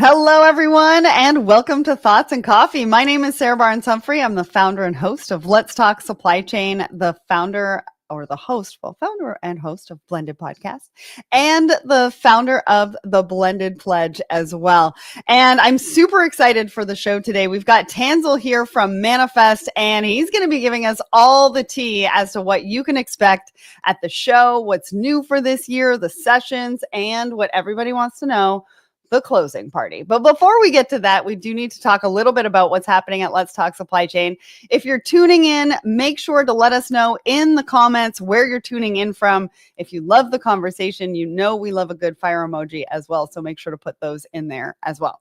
Hello, everyone, and welcome to Thoughts and Coffee. My name is Sarah Barnes-Humphrey. I'm the founder and host of Let's Talk Supply Chain, founder and host of Blended Podcast, and the founder of the Blended Pledge as well. And I'm super excited for the show today. We've got Tanzil here from Manifest, and he's going to be giving us all the tea as to what you can expect at the show, what's new for this year, the sessions, and what everybody wants to know, the closing party. But before we get to that, we do need to talk a little bit about what's happening at Let's Talk Supply Chain. If you're tuning in, make sure to let us know in the comments where you're tuning in from. If you love the conversation, you know we love a good fire emoji as well. So make sure to put those in there as well.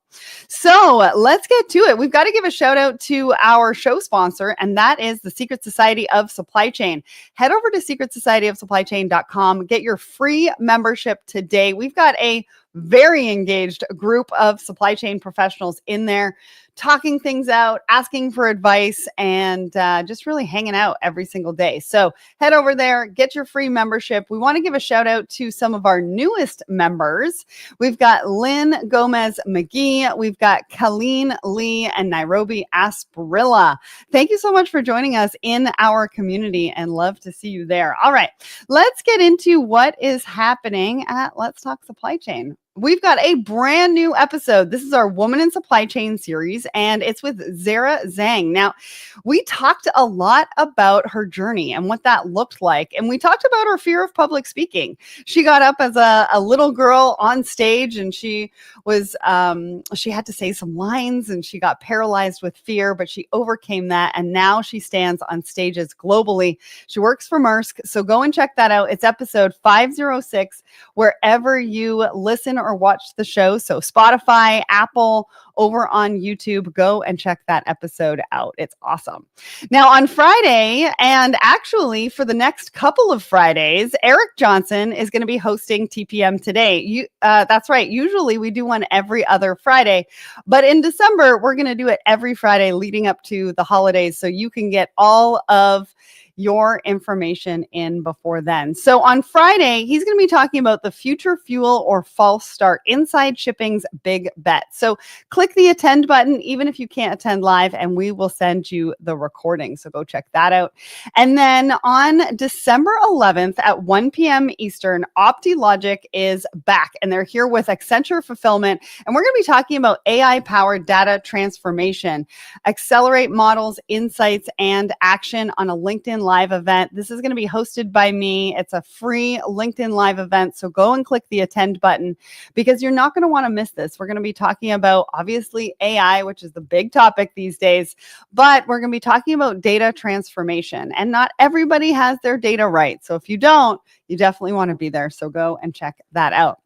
So let's get to it. We've got to give a shout out to our show sponsor, and that is the Secret Society of Supply Chain. Head over to secretsocietyofsupplychain.com. Get your free membership today. We've got a very engaged group of supply chain professionals in there, talking things out, asking for advice, and just really hanging out every single day. So head over there, get your free membership. We want to give a shout out to some of our newest members. We've got Lynn Gomez McGee, we've got Colleen Lee, and Nairobi Asprilla. Thank you so much for joining us in our community, and love to see you there. All right, let's get into what is happening at Let's Talk Supply Chain. We've got a brand new episode. This is our Woman in Supply Chain series, and it's with Zara Zhang. Now, we talked a lot about her journey and what that looked like, and we talked about her fear of public speaking. She got up as a little girl on stage, and she had to say some lines, and she got paralyzed with fear, but she overcame that, and now she stands on stages globally. She works for Maersk, so go and check that out. It's episode 506, wherever you listen or watch the show. So Spotify, Apple, over on YouTube, go and check that episode out. It's awesome. Now on Friday, and actually for the next couple of Fridays, Eric Johnson is going to be hosting TPM Today. That's right. Usually we do one every other Friday, but in December, we're going to do it every Friday leading up to the holidays, so you can get all of your information in before then. So on Friday, he's going to be talking about the future fuel or false start inside shipping's big bet. So click the attend button, even if you can't attend live, and we will send you the recording. So go check that out. And then on December 11th at 1 p.m. Eastern, OptiLogic is back, and they're here with Accenture Fulfillment. And we're going to be talking about AI-powered data transformation, accelerate models, insights, and action on a LinkedIn Live event. This is going to be hosted by me. It's a free LinkedIn Live event. So go and click the attend button, because you're not going to want to miss this. We're going to be talking about, obviously, AI, which is the big topic these days, but we're going to be talking about data transformation, and not everybody has their data right. So if you don't, you definitely want to be there. So go and check that out.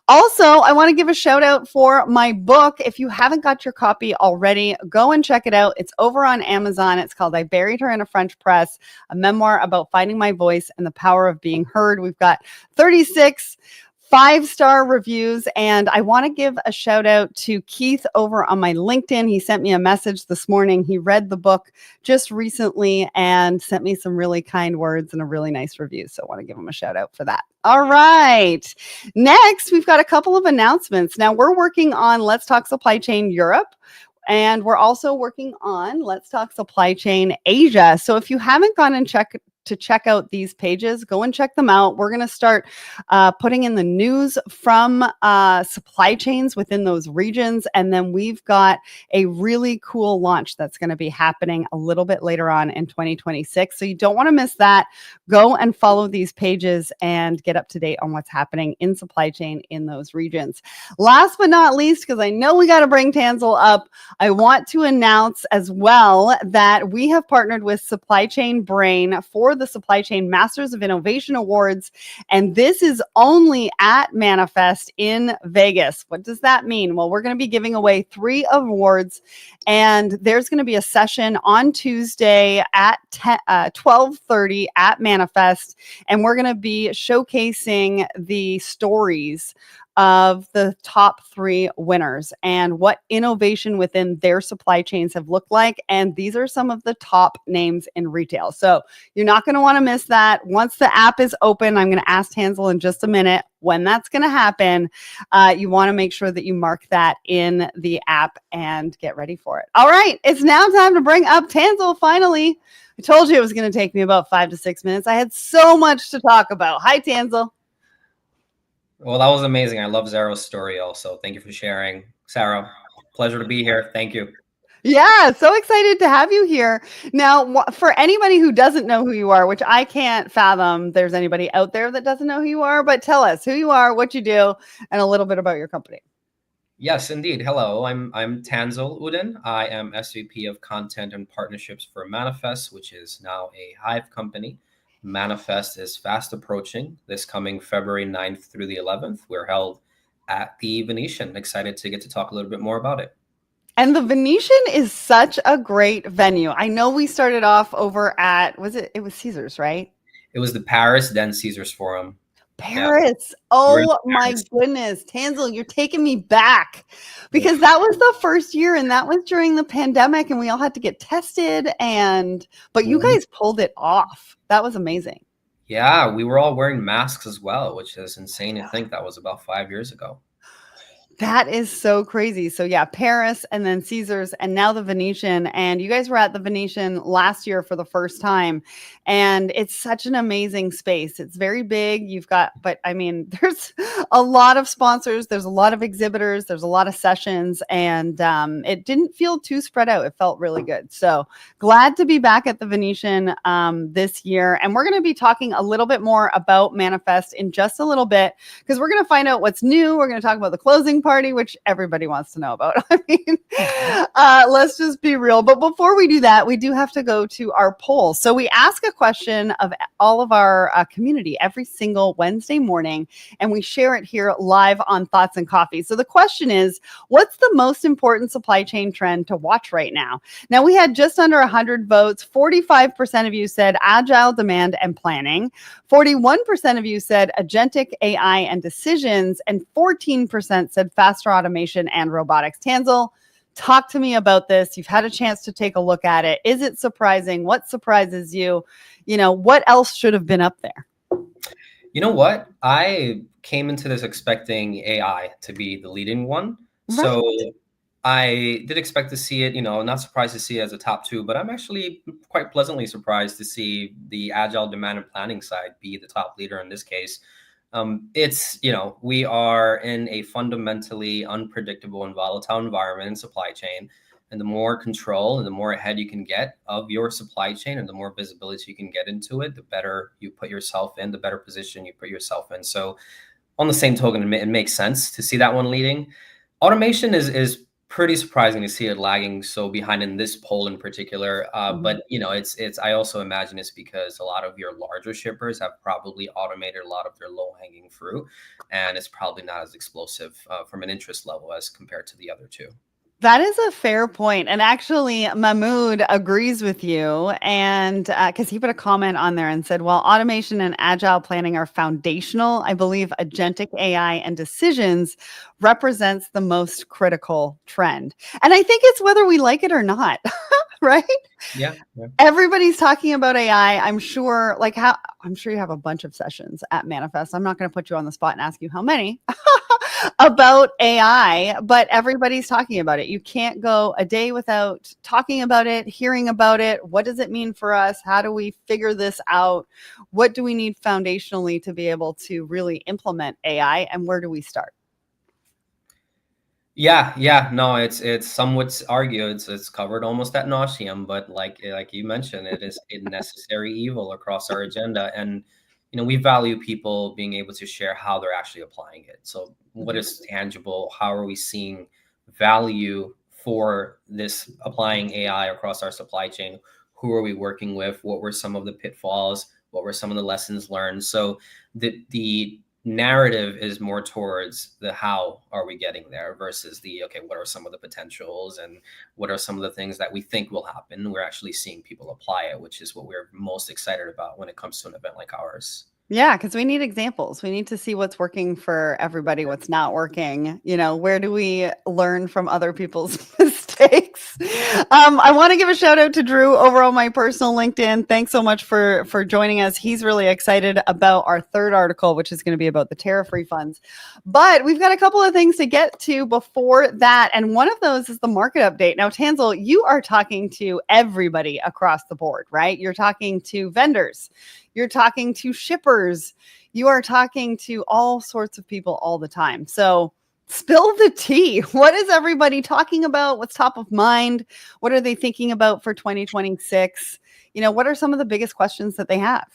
Also, I want to give a shout out for my book. If you haven't got your copy already, go and check it out. It's over on Amazon. It's called I Buried Her in a French Press, a memoir about finding my voice and the power of being heard. We've got 36 5-star reviews, and I want to give a shout out to Keith over on my LinkedIn. He sent me a message this morning. He read the book just recently and sent me some really kind words and a really nice review. So I want to give him a shout out for that. All right. Next, we've got a couple of announcements. Now we're working on Let's Talk Supply Chain Europe, and we're also working on Let's Talk Supply Chain Asia. So if you haven't gone and check out these pages, go and check them out. We're going to start putting in the news from supply chains within those regions. And then we've got a really cool launch that's going to be happening a little bit later on in 2026. So you don't want to miss that. Go and follow these pages and get up to date on what's happening in supply chain in those regions. Last but not least, because I know we got to bring Tanzil up, I want to announce as well that we have partnered with Supply Chain Brain for the Supply Chain Masters of Innovation Awards, and this is only at Manifest in Vegas. What does that mean? Well, we're going to be giving away 3 awards, and there's going to be a session on Tuesday at 12:30 at Manifest, and we're going to be showcasing the stories of the top 3 winners and what innovation within their supply chains have looked like. And these are some of the top names in retail. So you're not going to want to miss that. Once the app is open, I'm going to ask Tanzil in just a minute when that's going to happen. You want to make sure that you mark that in the app and get ready for it. All right, it's now time to bring up Tanzil finally. I told you it was going to take me about 5 to 6 minutes. I had so much to talk about. Hi, Tanzil. Well, that was amazing. I love Zaro's story also. Thank you for sharing. Sarah, pleasure to be here. Thank you. Yeah, so excited to have you here. Now, for anybody who doesn't know who you are, which I can't fathom there's anybody out there that doesn't know who you are, but tell us who you are, what you do, and a little bit about your company. Yes, indeed. Hello, I'm Tanzil Uddin. I am SVP of Content and Partnerships for Manifest, which is now a Hive company. Manifest is fast approaching this coming February 9th through the 11th. We're held at the Venetian. Excited to get to talk a little bit more about it. And the Venetian is such a great venue. I know we started off over at, it was Caesars, right? It was the Paris, then Caesars Forum. Paris. Yeah. Oh my goodness. Tanzil, you're taking me back because that was the first year and that was during the pandemic and we all had to get tested but you guys pulled it off. That was amazing. Yeah, we were all wearing masks as well, which is insane to think that was about 5 years ago. That is so crazy. So yeah, Paris and then Caesars and now the Venetian. And you guys were at the Venetian last year for the first time. And it's such an amazing space. It's very big. But I mean, there's a lot of sponsors. There's a lot of exhibitors. There's a lot of sessions. And it didn't feel too spread out. It felt really good. So glad to be back at the Venetian this year. And we're going to be talking a little bit more about Manifest in just a little bit because we're going to find out what's new. We're going to talk about the closing party, which everybody wants to know about. I mean, let's just be real. But before we do that, we do have to go to our poll. So we ask a question of all of our community every single Wednesday morning, and we share it here live on Thoughts and Coffee. So the question is, what's the most important supply chain trend to watch right now? Now, we had just under 100 votes. 45% of you said agile demand and planning. 41% of you said agentic AI and decisions, and 14% said faster automation and robotics. Tanzil, talk to me about this. You've had a chance to take a look at it. Is it surprising? What surprises you? What else should have been up there? You know what? I came into this expecting AI to be the leading one. Right. So I did expect to see it, not surprised to see it as a top 2, but I'm actually quite pleasantly surprised to see the agile demand and planning side be the top leader in this case. We are in a fundamentally unpredictable and volatile environment in supply chain. And the more control and the more ahead you can get of your supply chain and the more visibility you can get into it, the better you put yourself in, the better position you put yourself in. So on the same token, it makes sense to see that one leading. Automation is pretty surprising to see it lagging so behind in this poll in particular. But I also imagine it's because a lot of your larger shippers have probably automated a lot of their low hanging fruit, and it's probably not as explosive from an interest level as compared to the other two. That is a fair point. And actually, Mahmoud agrees with you. And because he put a comment on there and said, while automation and agile planning are foundational, I believe agentic AI and decisions represents the most critical trend. And I think it's whether we like it or not, right? Yeah. Everybody's talking about AI. I'm sure you have a bunch of sessions at Manifest. I'm not going to put you on the spot and ask you how many about AI, but everybody's talking about it. You can't go a day without talking about it, hearing about it. What does it mean for us? How do we figure this out? What do we need foundationally to be able to really implement AI? And where do we start? Yeah. No, it's some would argue it's covered almost ad nauseum, but like you mentioned, it is a necessary evil across our agenda. And we value people being able to share how they're actually applying it. So what is tangible? How are we seeing value for this applying AI across our supply chain? Who are we working with? What were some of the pitfalls? What were some of the lessons learned? So the narrative is more towards the how are we getting there versus what are some of the potentials and what are some of the things that we think will happen. We're actually seeing people apply it, which is what we're most excited about when it comes to an event like ours. Yeah, because we need examples. We need to see what's working for everybody, what's not working. Where do we learn from other people's mistakes? sakes. I want to give a shout out to Drew over on my personal LinkedIn. Thanks so much for joining us. He's really excited about our third article, which is going to be about the tariff refunds. But we've got a couple of things to get to before that. And one of those is the market update. Now, Tanzil, you are talking to everybody across the board, right? You're talking to vendors. You're talking to shippers. You are talking to all sorts of people all the time. So spill the tea. What is everybody talking about? What's top of mind? What are they thinking about for 2026? What are some of the biggest questions that they have?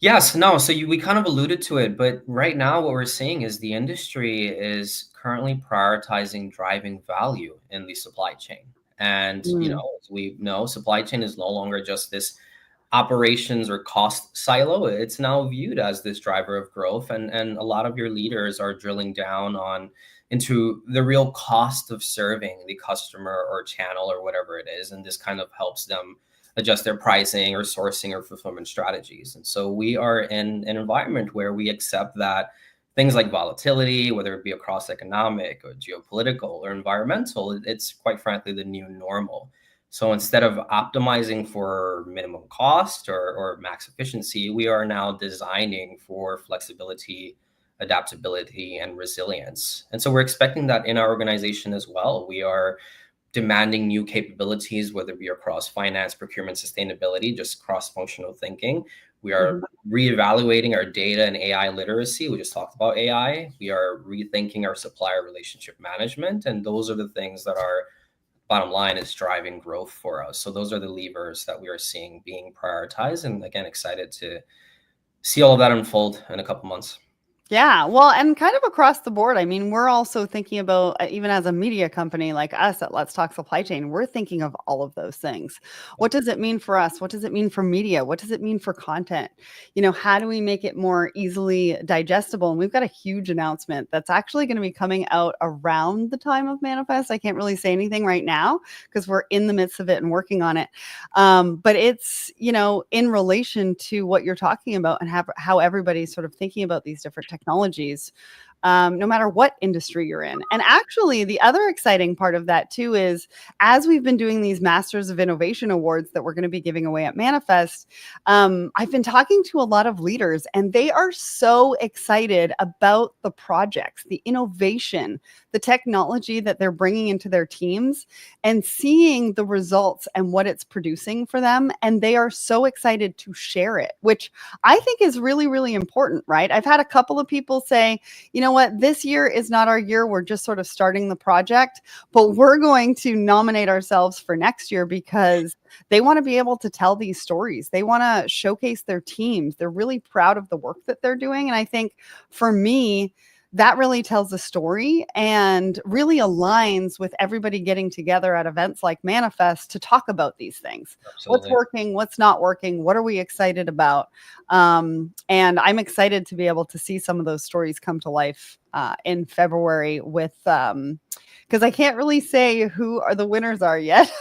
Yes, no. So we kind of alluded to it, but right now what we're seeing is the industry is currently prioritizing driving value in the supply chain. And, as we know, supply chain is no longer just this operations or cost silo. It's now viewed as this driver of growth, and a lot of your leaders are drilling down into the real cost of serving the customer or channel or whatever it is, and this kind of helps them adjust their pricing or sourcing or fulfillment strategies. And so we are in an environment where we accept that things like volatility, whether it be across economic or geopolitical or environmental, it's quite frankly the new normal. So instead of optimizing for minimum cost or max efficiency, we are now designing for flexibility, adaptability, and resilience. And so we're expecting that in our organization as well. We are demanding new capabilities, whether it be across finance, procurement, sustainability, just cross-functional thinking. We are reevaluating our data and AI literacy. We just talked about AI. We are rethinking our supplier relationship management. And those are the things that are, bottom line, is driving growth for us. So those are the levers that we are seeing being prioritized. And again, excited to see all of that unfold in a couple months. Yeah, well, and kind of across the board. I mean, we're also thinking about, even as a media company like us at Let's Talk Supply Chain, we're thinking of all of those things. What does it mean for us? What does it mean for media? What does it mean for content? How do we make it more easily digestible? And we've got a huge announcement that's actually going to be coming out around the time of Manifest. I can't really say anything right now because we're in the midst of it and working on it. But it's, in relation to what you're talking about and how everybody's sort of thinking about these different technologies, no matter what industry you're in. And actually, the other exciting part of that too is, as we've been doing these Masters of Innovation Awards that we're going to be giving away at Manifest, I've been talking to a lot of leaders, and they are so excited about the projects, the innovation, the technology that they're bringing into their teams, and seeing the results and what it's producing for them. And they are so excited to share it, which I think is really, really important, right? I've had a couple of people say, you know what, this year is not our year. We're just sort of starting the project, but we're going to nominate ourselves for next year because they want to be able to tell these stories. They want to showcase their teams. They're really proud of the work that they're doing. And I think for me, that really tells a story and really aligns with everybody getting together at events like Manifest to talk about these things. Absolutely. What's working, what's not working, what are we excited about? And I'm excited to be able to see some of those stories come to life in February with, because I can't really say who the winners are yet.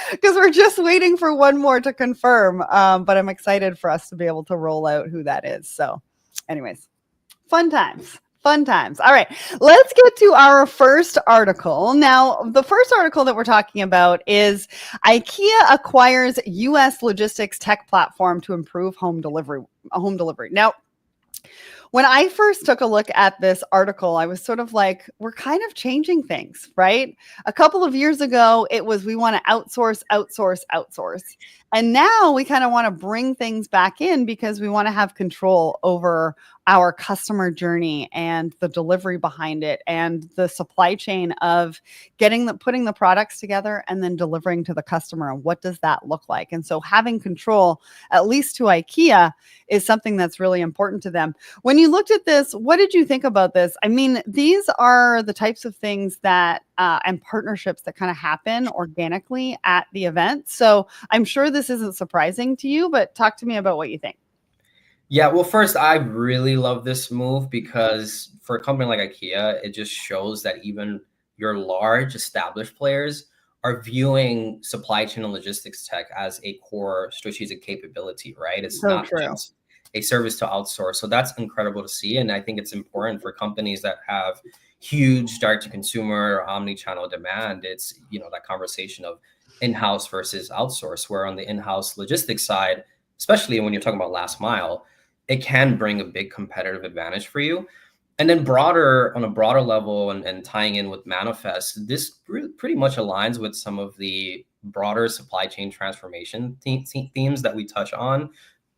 Because we're just waiting for one more to confirm. But I'm excited for us to be able to roll out who that is. So anyways, fun times. Fun times. All right, let's get to our first article. Now, the first article that we're talking about is Ikea acquires U.S. logistics tech platform to improve home delivery. Now, when I first took a look at this article, I was sort of like, we're kind of changing things, right? A couple of years ago, it was we want to outsource. And now we kind of want to bring things back in because we want to have control over our customer journey and the delivery behind it and the supply chain of putting the products together and then delivering to the customer. And what does that look like? And so having control, at least to IKEA, is something that's really important to them. When you looked at this, what did you think about this? I mean, these are the types of things that and partnerships that kind of happen organically at the event. So I'm sure this isn't surprising to you, but talk to me about what you think. Yeah, well, first, I really love this move because for a company like IKEA, it just shows that even your large established players are viewing supply chain and logistics tech as a core strategic capability, right? It's So not true. just a service to outsource. So that's incredible to see. And I think it's important for companies that have huge direct to consumer or omni-channel demand. It's, that conversation of in-house versus outsource, where on the in-house logistics side, especially when you're talking about last mile, it can bring a big competitive advantage for you. And then on a broader level, and tying in with Manifest, this pretty much aligns with some of the broader supply chain transformation themes that we touch on,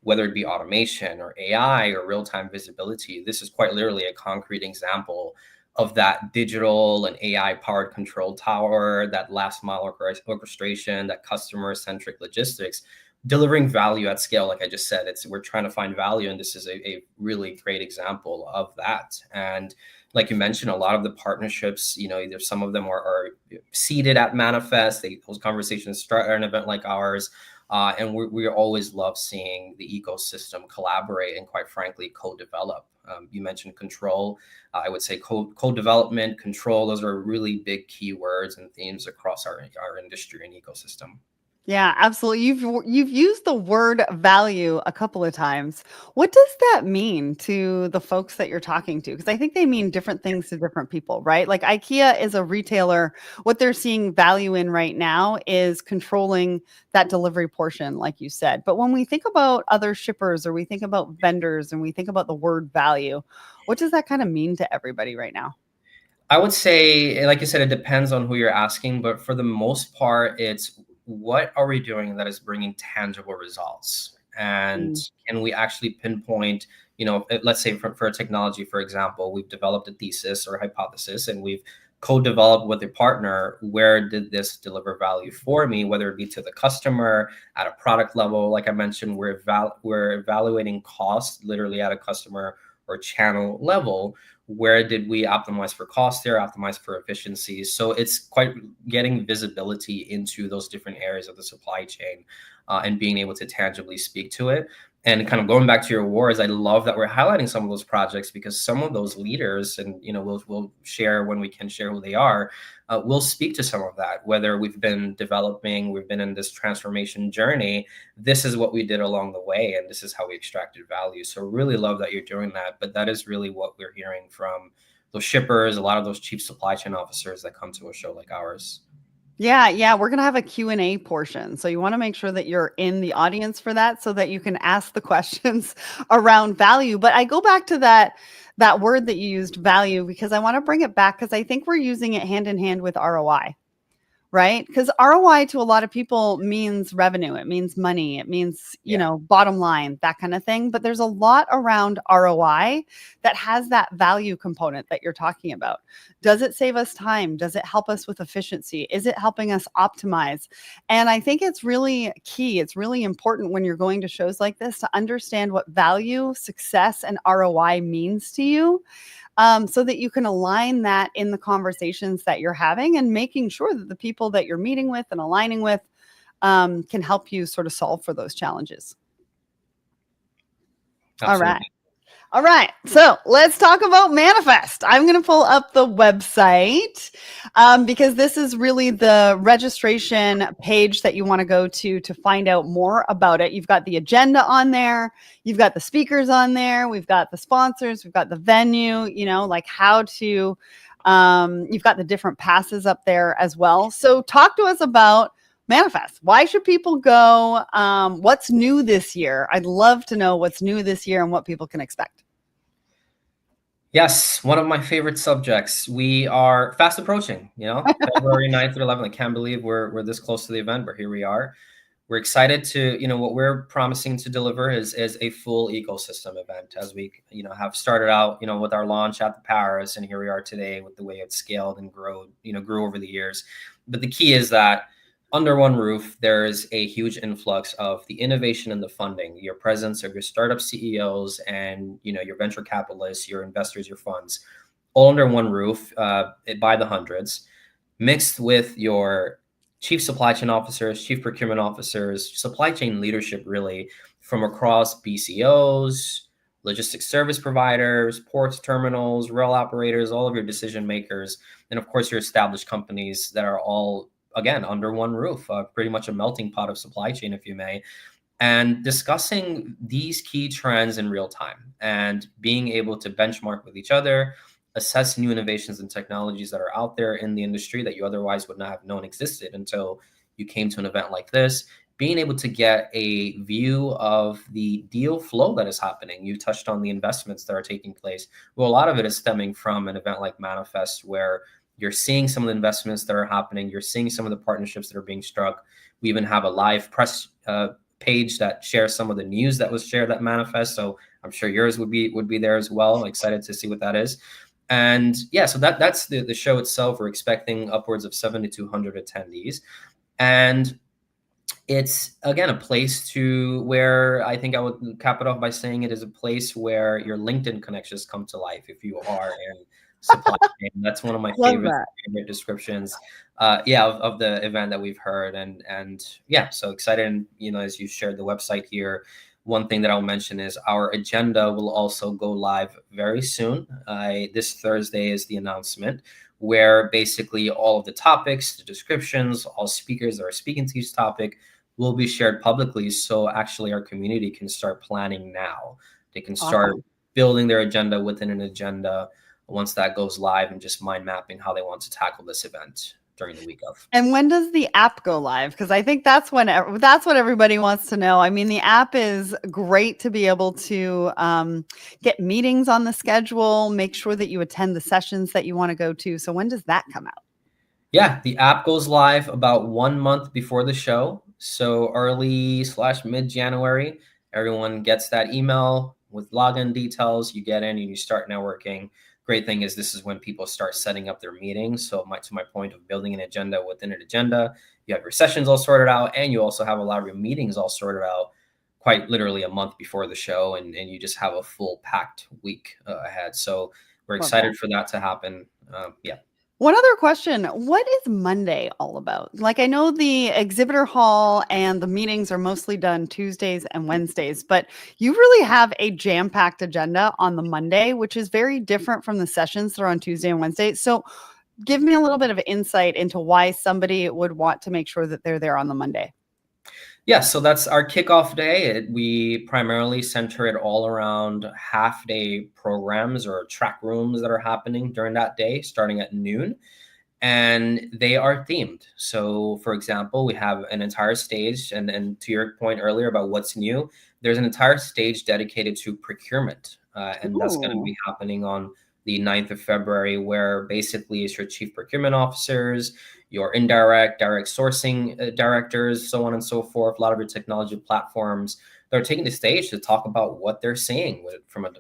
whether it be automation or AI or real-time visibility. This is quite literally a concrete example of that digital and AI-powered control tower, that last mile orchestration, that customer-centric logistics, delivering value at scale. Like I just said, we're trying to find value, and this is a really great example of that. And like you mentioned, a lot of the partnerships, either some of them are seated at Manifest. Those conversations start at an event like ours. And we always love seeing the ecosystem collaborate and, quite frankly, co-develop. You mentioned control. I would say co-development, control. Those are really big keywords and themes across our industry and ecosystem. Yeah, absolutely. You've used the word value a couple of times. What does that mean to the folks that you're talking to? Because I think they mean different things to different people, right? Like Ikea is a retailer. What they're seeing value in right now is controlling that delivery portion, like you said. But when we think about other shippers, or we think about vendors, and we think about the word value, what does that kind of mean to everybody right now? I would say, like you said, it depends on who you're asking, but for the most part, it's what are we doing that is bringing tangible results? And can we actually pinpoint, let's say for a technology, for example, we've developed a thesis or hypothesis, and we've co-developed with a partner. Where did this deliver value for me, whether it be to the customer at a product level? Like I mentioned, we're evaluating cost literally at a customer or channel level. Where did we optimize for cost there, optimize for efficiency? So it's quite getting visibility into those different areas of the supply chain, and being able to tangibly speak to it. And kind of going back to your awards, I love that we're highlighting some of those projects, because some of those leaders, and we'll share when we can share who they are, we'll speak to some of that, whether we've been in this transformation journey. This is what we did along the way, and this is how we extracted value. So really love that you're doing that. But that is really what we're hearing from those shippers, a lot of those chief supply chain officers that come to a show like ours. Yeah. We're going to have a Q&A portion. So you want to make sure that you're in the audience for that, so that you can ask the questions around value. But I go back to that word that you used, value, because I want to bring it back, because I think we're using it hand in hand with ROI. Right? Because ROI to a lot of people means revenue. It means money. It means, bottom line, that kind of thing. But there's a lot around ROI that has that value component that you're talking about. Does it save us time? Does it help us with efficiency? Is it helping us optimize? And I think it's really key. It's really important when you're going to shows like this to understand what value, success, and ROI means to you. So that you can align that in the conversations that you're having, and making sure that the people that you're meeting with and aligning with can help you sort of solve for those challenges. Absolutely. All right. So let's talk about Manifest. I'm going to pull up the website because this is really the registration page that you want to go to find out more about it. You've got the agenda on there. You've got the speakers on there. We've got the sponsors. We've got the venue, like how to, you've got the different passes up there as well. So talk to us about Manifest. Why should people go? What's new this year? I'd love to know what's new this year and what people can expect. Yes, one of my favorite subjects. We are fast approaching, February 9th and 11th. I can't believe we're this close to the event, but here we are. We're excited to, what we're promising to deliver is a full ecosystem event, as we, have started out, with our launch at the Paris, and here we are today with the way it's scaled and grew over the years. But the key is that under one roof, there is a huge influx of the innovation and the funding, your presence of your startup CEOs and, your venture capitalists, your investors, your funds, all under one roof, by the hundreds, mixed with your chief supply chain officers, chief procurement officers, supply chain leadership, really from across BCOs, logistics service providers, ports, terminals, rail operators, all of your decision makers, and of course your established companies that are all, again, under one roof, pretty much a melting pot of supply chain, if you may. and discussing these key trends in real time and being able to benchmark with each other, assess new innovations and technologies that are out there in the industry that you otherwise would not have known existed until you came to an event like this. Being able to get a view of the deal flow that is happening. You touched on the investments that are taking place. Well, a lot of it is stemming from an event like Manifest, where you're seeing some of the investments that are happening. You're seeing some of the partnerships that are being struck. We even have a live press page that shares some of the news that was shared at Manifest. So I'm sure yours would be there as well. I'm excited to see what that is. And yeah, so that's the show itself. We're expecting upwards of 7,200 attendees. And it's, again, a place to where I think I would cap it off by saying it is a place where your LinkedIn connections come to life if you are in supply chain. That's one of my favorite descriptions, of the event that we've heard. And yeah, so excited. And, as you shared the website here, one thing that I'll mention is our agenda will also go live very soon. This Thursday is the announcement, where basically all of the topics, the descriptions, all speakers that are speaking to each topic will be shared publicly. So actually our community can start planning now. They can start building their agenda within an agenda once that goes live, and just mind mapping how they want to tackle this event during the week of. And when does the app go live? Because I think that's what everybody wants to know. I mean, the app is great to be able to get meetings on the schedule, make sure that you attend the sessions that you want to go to. So when does that come out? Yeah, the app goes live about 1 month before the show. So early/mid January, everyone gets that email with login details. You get in and you start networking. Great thing is this is when people start setting up their meetings. So to my point of building an agenda within an agenda, you have your sessions all sorted out, and you also have a lot of your meetings all sorted out quite literally a month before the show, and you just have a full packed week ahead. So we're excited for that to happen. Yeah. One other question. What is Monday all about? Like, I know the exhibitor hall and the meetings are mostly done Tuesdays and Wednesdays, but you really have a jam-packed agenda on the Monday, which is very different from the sessions that are on Tuesday and Wednesday. So give me a little bit of insight into why somebody would want to make sure that they're there on the Monday. Yeah, so that's our kickoff day. We primarily center it all around half-day programs or track rooms that are happening during that day, starting at noon, and they are themed. So, for example, we have an entire stage, and to your point earlier about what's new, there's an entire stage dedicated to procurement, and that's going to be happening on the 9th of February, where basically it's your chief procurement officers, your direct sourcing directors, so on and so forth. A lot of your technology platforms, they're taking the stage to talk about what they're seeing from a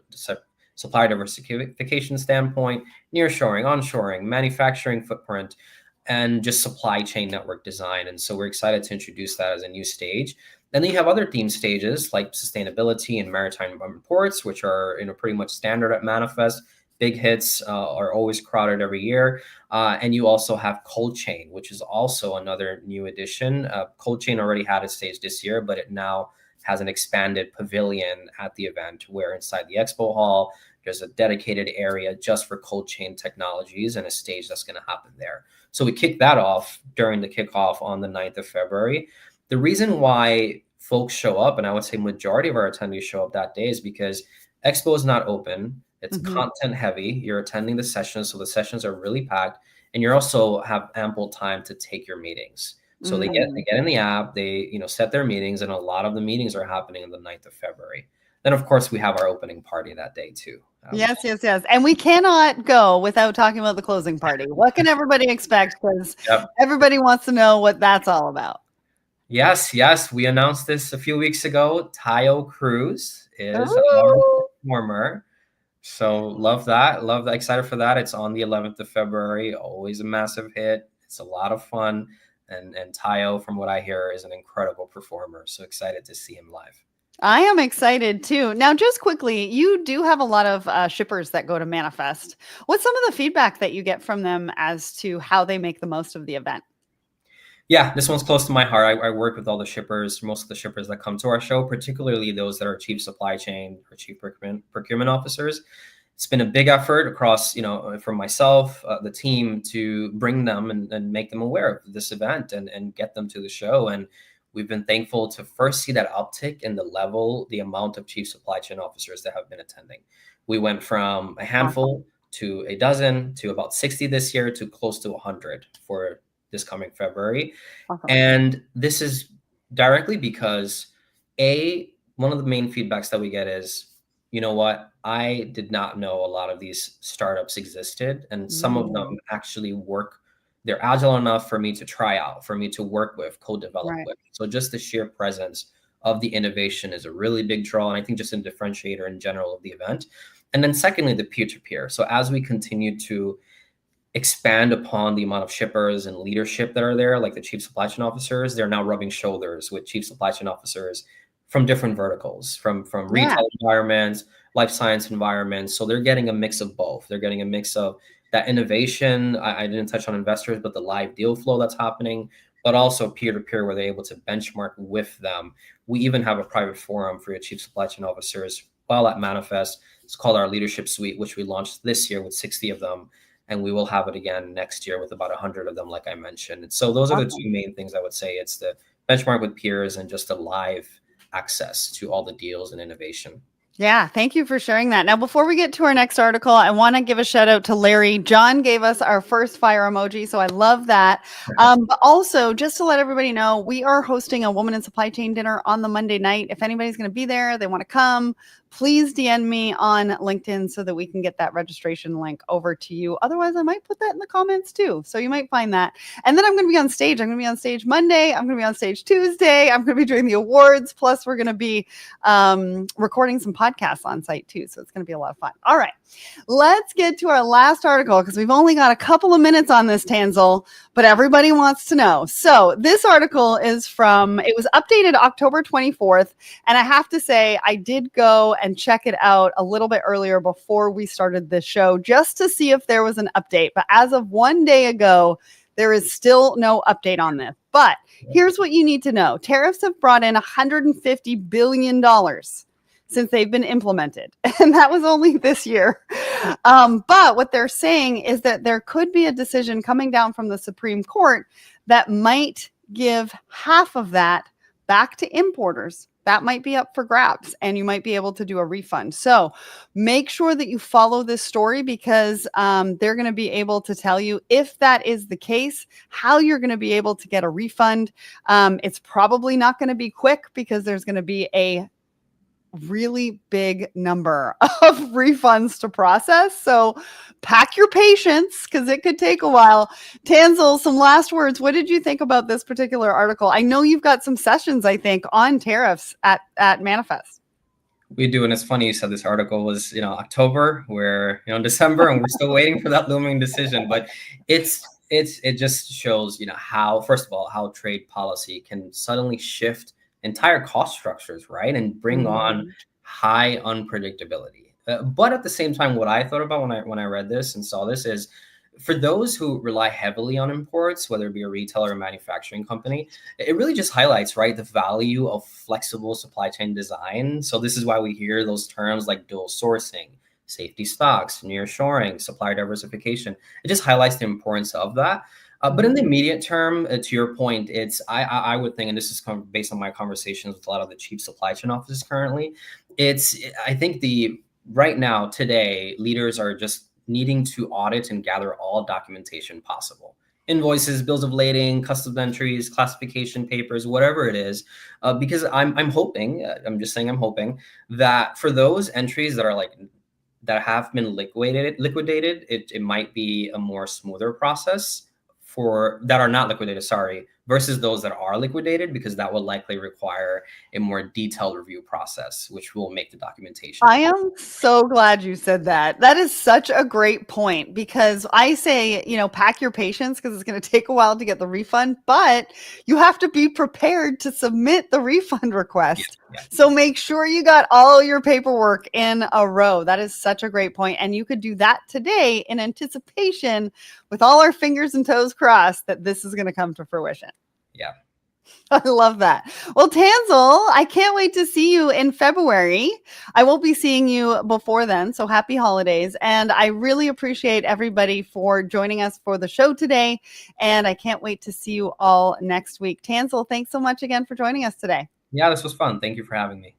supply diversification standpoint, nearshoring, onshoring, manufacturing footprint, and just supply chain network design. And so we're excited to introduce that as a new stage. Then you have other theme stages like sustainability and maritime reports, which are pretty much standard at Manifest. Big hits are always crowded every year. And you also have cold chain, which is also another new addition. Cold chain already had a stage this year, but it now has an expanded pavilion at the event, where inside the expo hall, there's a dedicated area just for cold chain technologies and a stage that's going to happen there. So we kick that off during the kickoff on the 9th of February. The reason why folks show up, and I would say majority of our attendees show up that day, is because expo is not open. It's content heavy. You're attending the sessions, so the sessions are really packed, and you also have ample time to take your meetings. So they get in the app, they set their meetings, and a lot of the meetings are happening on the 9th of February. Then, of course, we have our opening party that day too. Yes. And we cannot go without talking about the closing party. What can everybody expect? Because everybody wants to know what that's all about. Yes. We announced this a few weeks ago. Tayo Cruz is our performer. So love that. Excited for that. It's on the 11th of February. Always a massive hit. It's a lot of fun. And Tayo, from what I hear, is an incredible performer. So excited to see him live. I am excited too. Now, just quickly, you do have a lot of shippers that go to Manifest. What's some of the feedback that you get from them as to how they make the most of the event? Yeah, this one's close to my heart. I work with all the shippers, most of the shippers that come to our show, particularly those that are chief supply chain or chief procurement officers. It's been a big effort across, from myself, the team, to bring them and make them aware of this event and get them to the show. And we've been thankful to first see that uptick in the amount of chief supply chain officers that have been attending. We went from a handful to a dozen to about 60 this year to close to 100 for this coming February. And this is directly because one of the main feedbacks that we get is, you know what, I did not know a lot of these startups existed, and some of them actually work. They're agile enough for me to try out, for me to work with, co-develop with. So just the sheer presence of the innovation is a really big draw, and I think just a differentiator in general of the event. And then secondly, the peer-to-peer. So as we continue to expand upon the amount of shippers and leadership that are there, like the chief supply chain officers, they're now rubbing shoulders with chief supply chain officers from different verticals, from retail environments, life science environments. So they're getting a mix of both. They're getting a mix of that innovation. I didn't touch on investors, but the live deal flow that's happening, but also peer-to-peer where they're able to benchmark with them. We even have a private forum for your chief supply chain officers while at Manifest. It's called our Leadership Suite, which we launched this year with 60 of them. And we will have it again next year with about 100 of them, like I mentioned. And so those are the two main things I would say. It's the benchmark with peers and just the live access to all the deals and innovation. Yeah, thank you for sharing that. Now, before we get to our next article, I want to give a shout out to Larry. John gave us our first fire emoji, so I love that. But also, just to let everybody know, we are hosting a Woman in Supply Chain dinner on the Monday night. If anybody's going to be there, they want to come, please DM me on LinkedIn so that we can get that registration link over to you. Otherwise, I might put that in the comments too. So you might find that. And then I'm going to be on stage. I'm going to be on stage Monday. I'm going to be on stage Tuesday. I'm going to be doing the awards. Plus, we're going to be recording some podcasts on site too. So it's going to be a lot of fun. All right. Let's get to our last article because we've only got a couple of minutes on this, Tanzil, but everybody wants to know. So this article is it was updated October 24th. And I have to say, I did go and check it out a little bit earlier before we started this show just to see if there was an update. But as of one day ago, there is still no update on this. But here's what you need to know. Tariffs have brought in $150 billion since they've been implemented. And that was only this year. But what they're saying is that there could be a decision coming down from the Supreme Court that might give half of that back to importers. That might be up for grabs and you might be able to do a refund. So make sure that you follow this story because they're going to be able to tell you if that is the case, how you're going to be able to get a refund. It's probably not going to be quick because there's going to be a really big number of refunds to process. So pack your patience because it could take a while. Tanzil, some last words. What did you think about this particular article? I know you've got some sessions, I think, on tariffs at Manifest. We do, and it's funny you said this article was, October. We're, in December, and we're still waiting for that looming decision. But it just shows, how, first of all, how trade policy can suddenly shift entire cost structures, right? And bring on high unpredictability. But at the same time, what I thought about when I read this and saw this is for those who rely heavily on imports, whether it be a retailer or manufacturing company, it really just highlights, right, the value of flexible supply chain design. So this is why we hear those terms like dual sourcing, safety stocks, nearshoring, supplier diversification. It just highlights the importance of that. But in the immediate term, to your point, I would think, and this is based on my conversations with a lot of the chief supply chain officers currently, I think right now, today, leaders are just needing to audit and gather all documentation possible. Invoices, bills of lading, customs entries, classification papers, whatever it is, because I'm hoping, I'm just saying I'm hoping, that for those entries that have been liquidated, it might be a more smoother process. That are not liquidated, versus those that are liquidated, because that will likely require a more detailed review process, which will make the documentation. I am so glad you said that. That is such a great point because I say, pack your patience because it's going to take a while to get the refund, but you have to be prepared to submit the refund request. Yeah. So make sure you got all your paperwork in a row. That is such a great point. And you could do that today in anticipation with all our fingers and toes crossed that this is going to come to fruition. Yeah. I love that. Well, Tanzil, I can't wait to see you in February. I won't be seeing you before then, so happy holidays. And I really appreciate everybody for joining us for the show today. And I can't wait to see you all next week. Tanzil, thanks so much again for joining us today. Yeah, this was fun. Thank you for having me.